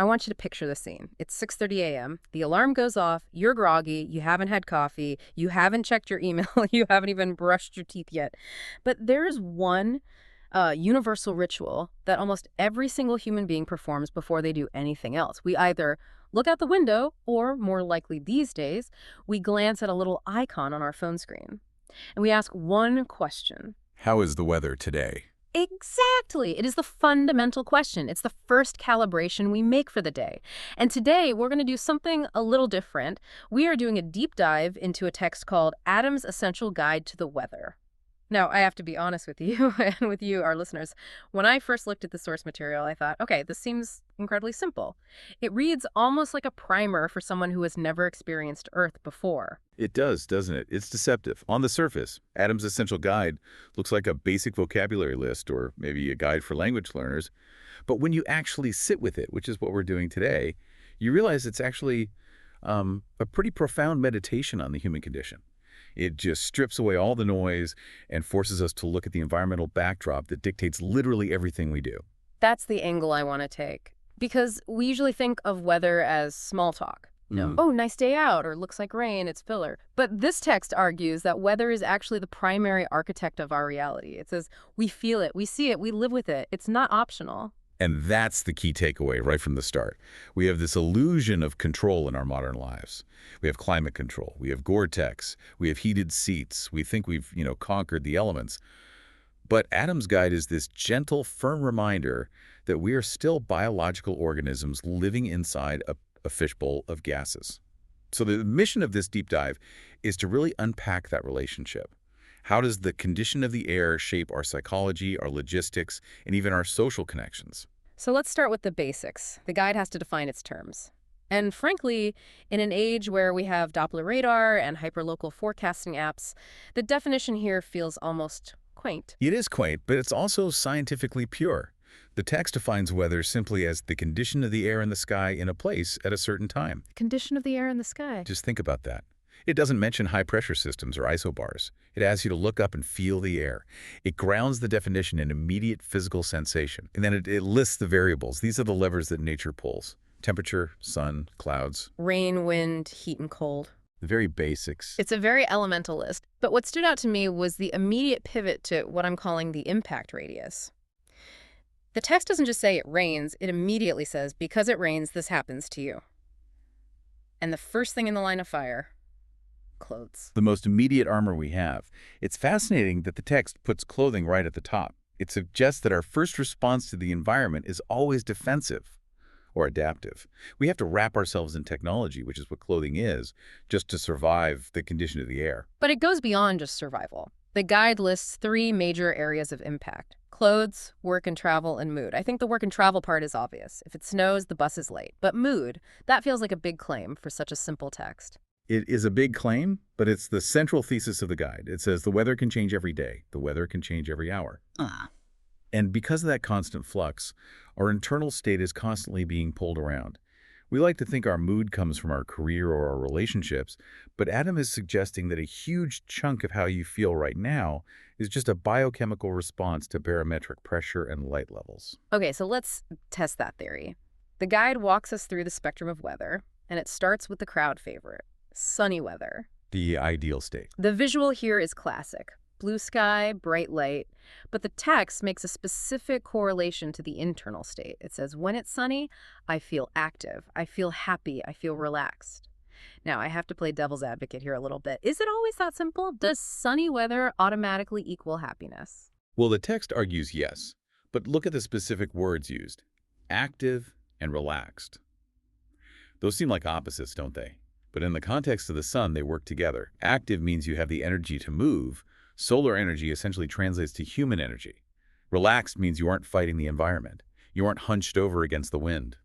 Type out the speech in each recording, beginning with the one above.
I want you to picture the scene. It's 6:30 a.m. The alarm goes off. You're groggy. You haven't had coffee. You haven't checked your email. You haven't even brushed your teeth yet. But there's one universal ritual that almost every single human being performs before they do anything else. We either look out the window, or more likely these days, we glance at a little icon on our phone screen. And we ask one question. How is the weather today? Exactly. It is the fundamental question. It's the first calibration we make for the day. And today, we're going to do something a little different. We are doing a deep dive into a text called Adam's Essential Guide to the Weather. Now, I have to be honest with you and with you, our listeners. When I first looked at the source material, I thought, okay, this seems incredibly simple. It reads almost like a primer for someone who has never experienced Earth before. It does, doesn't it? It's deceptive. On the surface, Adam's Essential Guide looks like a basic vocabulary list or maybe a guide for language learners. But when you actually sit with it, which is what we're doing today, you realize it's actually a pretty profound meditation on the human condition. It just strips away all the noise and forces us to look at the environmental backdrop that dictates literally everything we do. That's the angle I want to take. Because we usually think of weather as small talk. Oh, nice day out, or looks like rain, it's filler. But this text argues that weather is actually the primary architect of our reality. It says we feel it, we see it, we live with it. It's not optional. And that's the key takeaway right from the start. We have this illusion of control in our modern lives. We have climate control. We have Gore-Tex. We have heated seats. We think we've, conquered the elements. But Adam's Guide is this gentle, firm reminder that we are still biological organisms living inside a fishbowl of gases. So the mission of this deep dive is to really unpack that relationship. How does the condition of the air shape our psychology, our logistics, and even our social connections? So let's start with the basics. The guide has to define its terms. And frankly, in an age where we have Doppler radar and hyperlocal forecasting apps, the definition here feels almost quaint. It is quaint, but it's also scientifically pure. The text defines weather simply as the condition of the air in the sky in a place at a certain time. Condition of the air in the sky. Just think about that. It doesn't mention high-pressure systems or isobars. It asks you to look up and feel the air. It grounds the definition in immediate physical sensation. And then it lists the variables. These are the levers that nature pulls. Temperature, sun, clouds. Rain, wind, heat, and cold. The very basics. It's a very elemental list. But what stood out to me was the immediate pivot to what I'm calling the impact radius. The text doesn't just say it rains. It immediately says, because it rains, this happens to you. And the first thing in the line of fire, clothes. The most immediate armor we have. It's fascinating that the text puts clothing right at the top. It suggests that our first response to the environment is always defensive or adaptive. We have to wrap ourselves in technology, which is what clothing is, just to survive the condition of the air. But it goes beyond just survival. The guide lists 3 major areas of impact: clothes, work and travel, and mood. I think the work and travel part is obvious. If it snows, the bus is late. But mood, that feels like a big claim for such a simple text. It is a big claim, but it's the central thesis of the guide. It says the weather can change every day. The weather can change every hour. And because of that constant flux, our internal state is constantly being pulled around. We like to think our mood comes from our career or our relationships, but Adam is suggesting that a huge chunk of how you feel right now is just a biochemical response to barometric pressure and light levels. Okay, so let's test that theory. The guide walks us through the spectrum of weather, and it starts with the crowd favorite: sunny weather. The ideal state. The visual here is classic. Blue sky, bright light. But the text makes a specific correlation to the internal state. It says, when it's sunny, I feel active, I feel happy, I feel relaxed. Now, I have to play devil's advocate here a little bit. Is it always that simple? Does sunny weather automatically equal happiness? Well, the text argues yes, but look at the specific words used: active and relaxed. Those seem like opposites, don't they? But in the context of the sun, they work together. Active means you have the energy to move. Solar energy essentially translates to human energy. Relaxed means you aren't fighting the environment. You aren't hunched over against the wind.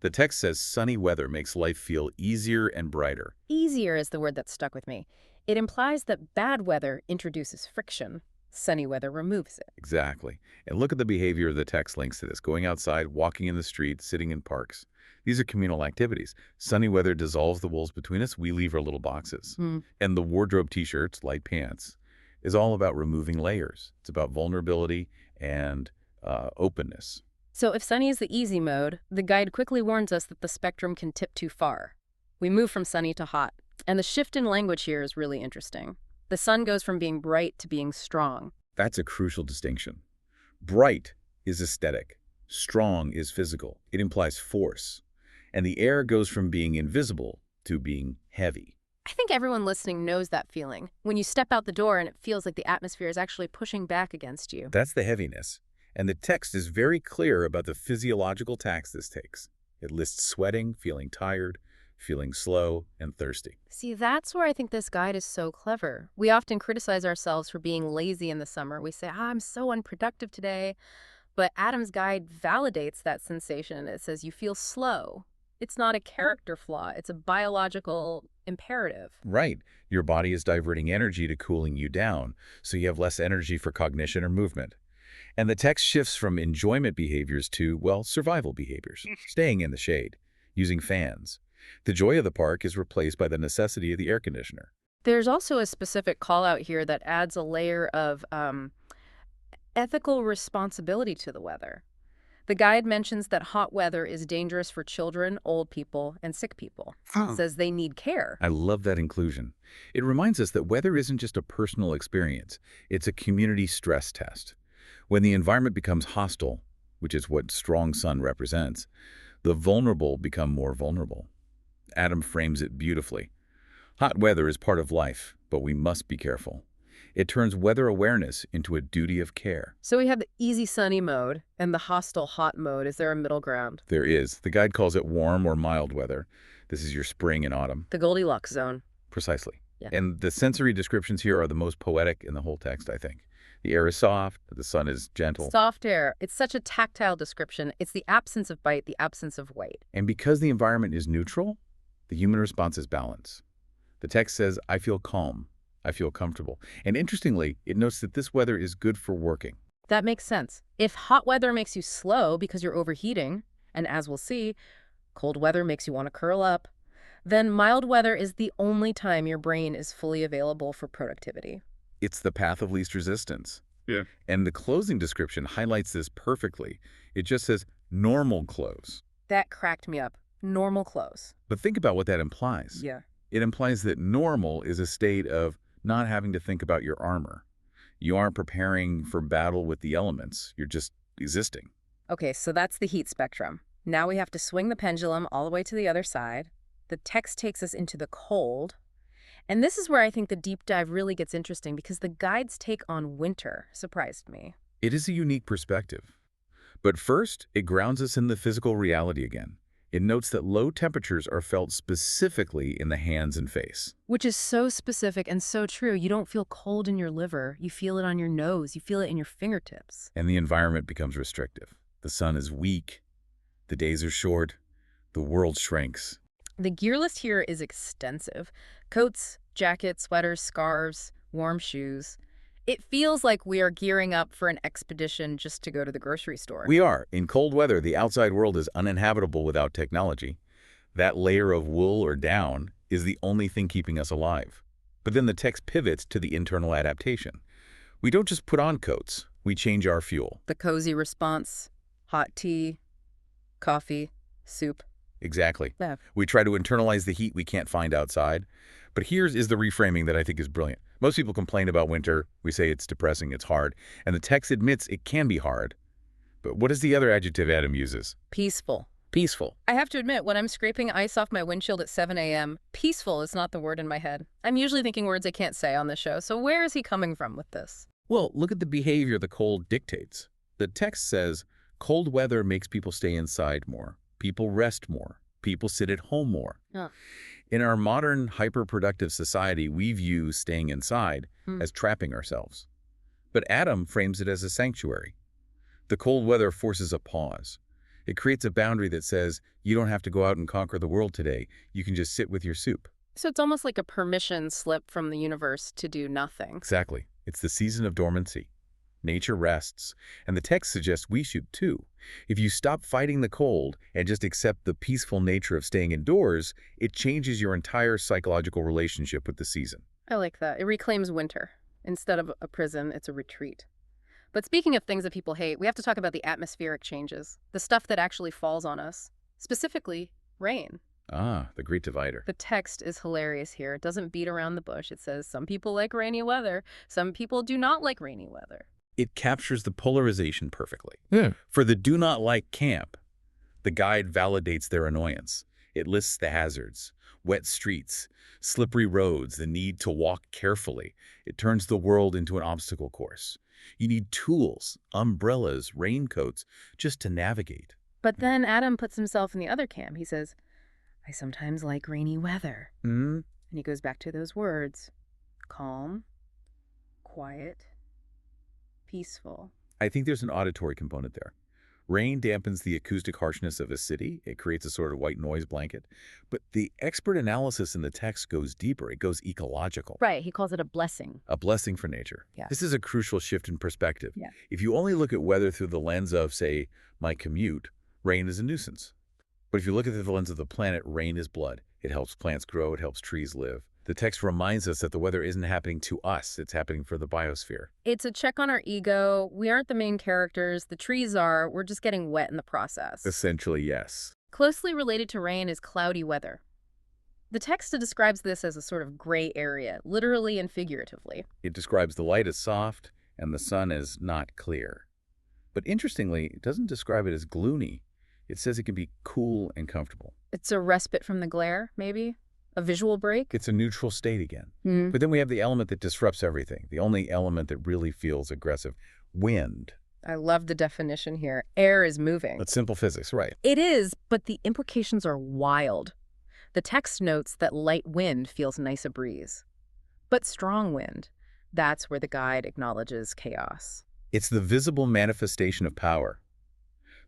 The text says sunny weather makes life feel easier and brighter. Easier is the word that stuck with me. It implies that bad weather introduces friction. Sunny weather removes it. Exactly. And look at the behavior of the text links to this: going outside, walking in the street, sitting in parks. These are communal activities. Sunny weather dissolves the walls between us. We leave our little boxes. And the wardrobe t-shirts, light pants, is all about removing layers. It's about vulnerability and openness. So if sunny is the easy mode, the guide quickly warns us that the spectrum can tip too far. We move from sunny to hot. And the shift in language here is really interesting. The sun goes from being bright to being strong. That's a crucial distinction. Bright is aesthetic. Strong is physical. It implies force. And the air goes from being invisible to being heavy. I think everyone listening knows that feeling. When you step out the door and it feels like the atmosphere is actually pushing back against you. That's the heaviness. And the text is very clear about the physiological tax this takes. It lists sweating, feeling tired, feeling slow, and thirsty. See, that's where I think this guide is so clever. We often criticize ourselves for being lazy in the summer. We say, I'm so unproductive today. But Adam's guide validates that sensation. It says you feel slow. It's not a character flaw. It's a biological imperative. Right. Your body is diverting energy to cooling you down, so you have less energy for cognition or movement. And the text shifts from enjoyment behaviors to, well, survival behaviors. Staying in the shade, using fans. The joy of the park is replaced by the necessity of the air conditioner. There's also a specific call out here that adds a layer of ethical responsibility to the weather. The guide mentions that hot weather is dangerous for children, old people, and sick people. It says they need care. I love that inclusion. It reminds us that weather isn't just a personal experience. It's a community stress test. When the environment becomes hostile, which is what strong sun represents, the vulnerable become more vulnerable. Adam frames it beautifully. Hot weather is part of life, but we must be careful. It turns weather awareness into a duty of care. So we have the easy sunny mode and the hostile hot mode. Is there a middle ground? There is. The guide calls it warm or mild weather. This is your spring and autumn. The Goldilocks zone. Precisely. Yeah. And the sensory descriptions here are the most poetic in the whole text, I think. The air is soft, the sun is gentle. Soft air. It's such a tactile description. It's the absence of bite, the absence of weight. And because the environment is neutral, the human response is balance. The text says, I feel calm. I feel comfortable. And interestingly, it notes that this weather is good for working. That makes sense. If hot weather makes you slow because you're overheating, and as we'll see, cold weather makes you want to curl up, then mild weather is the only time your brain is fully available for productivity. It's the path of least resistance. Yeah. And the closing description highlights this perfectly. It just says normal clothes. That cracked me up. Normal clothes. But think about what that implies. Yeah. It implies that normal is a state of not having to think about your armor. You aren't preparing for battle with the elements. You're just existing. Okay, so that's the heat spectrum. Now we have to swing the pendulum all the way to the other side. The text takes us into the cold. And this is where I think the deep dive really gets interesting because the guide's take on winter surprised me. It is a unique perspective. But first, it grounds us in the physical reality again. It notes that low temperatures are felt specifically in the hands and face. Which is so specific and so true. You don't feel cold in your liver. You feel it on your nose. You feel it in your fingertips. And the environment becomes restrictive. The sun is weak. The days are short. The world shrinks. The gear list here is extensive. Coats, jackets, sweaters, scarves, warm shoes. It feels like we are gearing up for an expedition just to go to the grocery store. We are. In cold weather, the outside world is uninhabitable without technology. That layer of wool or down is the only thing keeping us alive. But then the text pivots to the internal adaptation. We don't just put on coats. We change our fuel. The cozy response, hot tea, coffee, soup. Exactly. Yeah. We try to internalize the heat we can't find outside. But here's the reframing that I think is brilliant. Most people complain about winter. We say it's depressing, it's hard. And the text admits it can be hard. But what is the other adjective Adam uses? Peaceful. Peaceful. I have to admit, when I'm scraping ice off my windshield at 7 a.m., peaceful is not the word in my head. I'm usually thinking words I can't say on this show, so where is he coming from with this? Well, look at the behavior the cold dictates. The text says, cold weather makes people stay inside more. People rest more. People sit at home more. Oh. In our modern, hyper-productive society, we view staying inside as trapping ourselves. But Adam frames it as a sanctuary. The cold weather forces a pause. It creates a boundary that says, you don't have to go out and conquer the world today. You can just sit with your soup. So it's almost like a permission slip from the universe to do nothing. Exactly. It's the season of dormancy. Nature rests, and the text suggests we should too. If you stop fighting the cold and just accept the peaceful nature of staying indoors, it changes your entire psychological relationship with the season. I like that. It reclaims winter. Instead of a prison, it's a retreat. But speaking of things that people hate, we have to talk about the atmospheric changes, the stuff that actually falls on us, specifically rain. Ah, the great divider. The text is hilarious here. It doesn't beat around the bush. It says some people like rainy weather, some people do not like rainy weather. It captures the polarization perfectly. Yeah. For the do not like camp, the guide validates their annoyance. It lists the hazards, wet streets, slippery roads, the need to walk carefully. It turns the world into an obstacle course. You need tools, umbrellas, raincoats, just to navigate. But then Adam puts himself in the other camp. He says, I sometimes like rainy weather. Hmm? And he goes back to those words. Calm, quiet, peaceful. I think there's an auditory component there. Rain dampens the acoustic harshness of a city. It creates a sort of white noise blanket. But the expert analysis in the text goes deeper. It goes ecological. Right, he calls it a blessing. A blessing for nature. Yeah. This is a crucial shift in perspective. Yeah. If you only look at weather through the lens of, say, my commute, rain is a nuisance. But if you look at it through the lens of the planet, rain is blood. It helps plants grow. It helps trees live. The text reminds us that the weather isn't happening to us. It's happening for the biosphere. It's a check on our ego. We aren't the main characters. The trees are. We're just getting wet in the process. Essentially, yes. Closely related to rain is cloudy weather. The text describes this as a sort of gray area, literally and figuratively. It describes the light as soft and the sun as not clear. But interestingly, it doesn't describe it as gloomy. It says it can be cool and comfortable. It's a respite from the glare, maybe? A visual break? It's a neutral state again. Mm. But then we have the element that disrupts everything, the only element that really feels aggressive, wind. I love the definition here. Air is moving. That's simple physics, right? It is, but the implications are wild. The text notes that light wind feels nice a breeze. But strong wind, that's where the guide acknowledges chaos. It's the visible manifestation of power.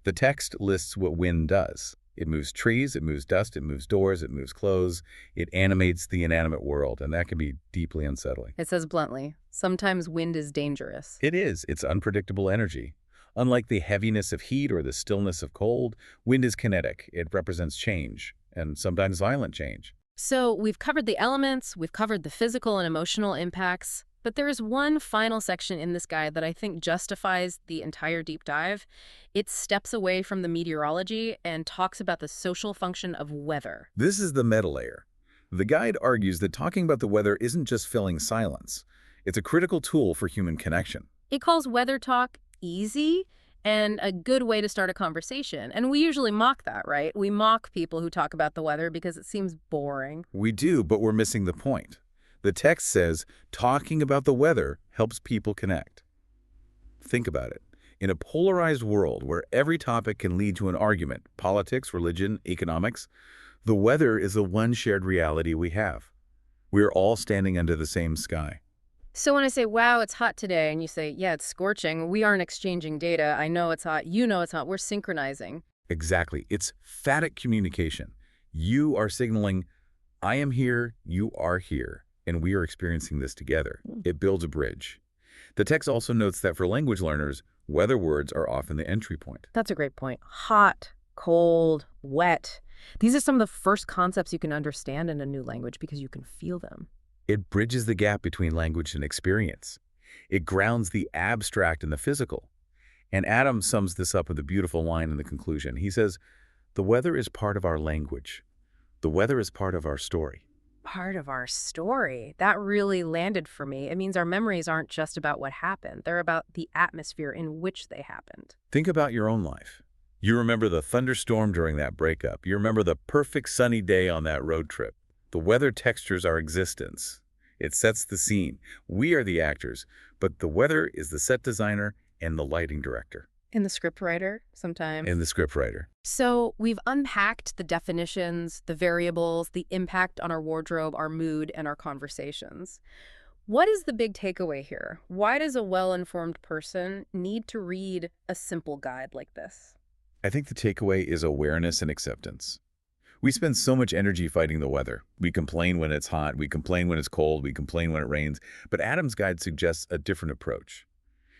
The text lists what wind does. It moves trees, it moves dust, it moves doors, it moves clothes. It animates the inanimate world, and that can be deeply unsettling. It says bluntly, sometimes wind is dangerous. It is. It's unpredictable energy. Unlike the heaviness of heat or the stillness of cold, wind is kinetic. It represents change, and sometimes violent change. So we've covered the elements, we've covered the physical and emotional impacts, but there is one final section in this guide that I think justifies the entire deep dive. It steps away from the meteorology and talks about the social function of weather. This is the meta layer. The guide argues that talking about the weather isn't just filling silence. It's a critical tool for human connection. It calls weather talk easy and a good way to start a conversation. And we usually mock that, right? We mock people who talk about the weather because it seems boring. We do, but we're missing the point. The text says talking about the weather helps people connect. Think about it. In a polarized world where every topic can lead to an argument, politics, religion, economics, the weather is the one shared reality we have. We're all standing under the same sky. So when I say, wow, it's hot today, and you say, yeah, it's scorching, we aren't exchanging data. I know it's hot. You know it's hot. We're synchronizing. Exactly. It's phatic communication. You are signaling, I am here, you are here, and we are experiencing this together. It builds a bridge. The text also notes that for language learners, weather words are often the entry point. That's a great point. Hot, cold, wet. These are some of the first concepts you can understand in a new language because you can feel them. It bridges the gap between language and experience. It grounds the abstract and the physical. And Adam sums this up with a beautiful line in the conclusion. He says, the weather is part of our language. The weather is part of our story. Part of our story. That really landed for me. It means our memories aren't just about what happened. They're about the atmosphere in which they happened. Think about your own life. You remember the thunderstorm during that breakup. You remember the perfect sunny day on that road trip. The weather textures our existence. It sets the scene. We are the actors, but the weather is the set designer and the lighting director. And the scriptwriter, sometimes. And the scriptwriter. So we've unpacked the definitions, the variables, the impact on our wardrobe, our mood, and our conversations. What is the big takeaway here? Why does a well-informed person need to read a simple guide like this? I think the takeaway is awareness and acceptance. We spend so much energy fighting the weather. We complain when it's hot, we complain when it's cold, we complain when it rains, but Adam's guide suggests a different approach.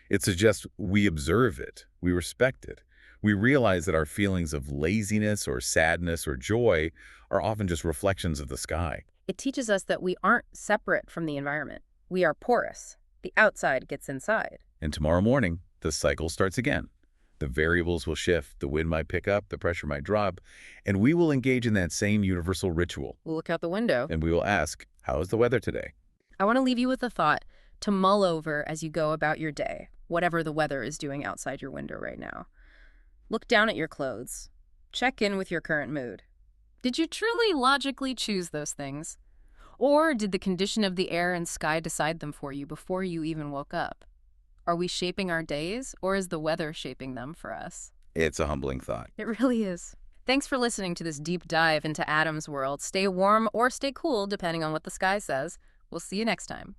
It suggests we observe it, we respect it. We realize that our feelings of laziness or sadness or joy are often just reflections of the sky. It teaches us that we aren't separate from the environment. We are porous. The outside gets inside. And tomorrow morning, the cycle starts again. The variables will shift, the wind might pick up, the pressure might drop, and we will engage in that same universal ritual. We'll look out the window. And we will ask, how is the weather today? I want to leave you with a thought to mull over as you go about your day, whatever the weather is doing outside your window right now. Look down at your clothes. Check in with your current mood. Did you truly logically choose those things? Or did the condition of the air and sky decide them for you before you even woke up? Are we shaping our days, or is the weather shaping them for us? It's a humbling thought. It really is. Thanks for listening to this deep dive into Adam's world. Stay warm or stay cool, depending on what the sky says. We'll see you next time.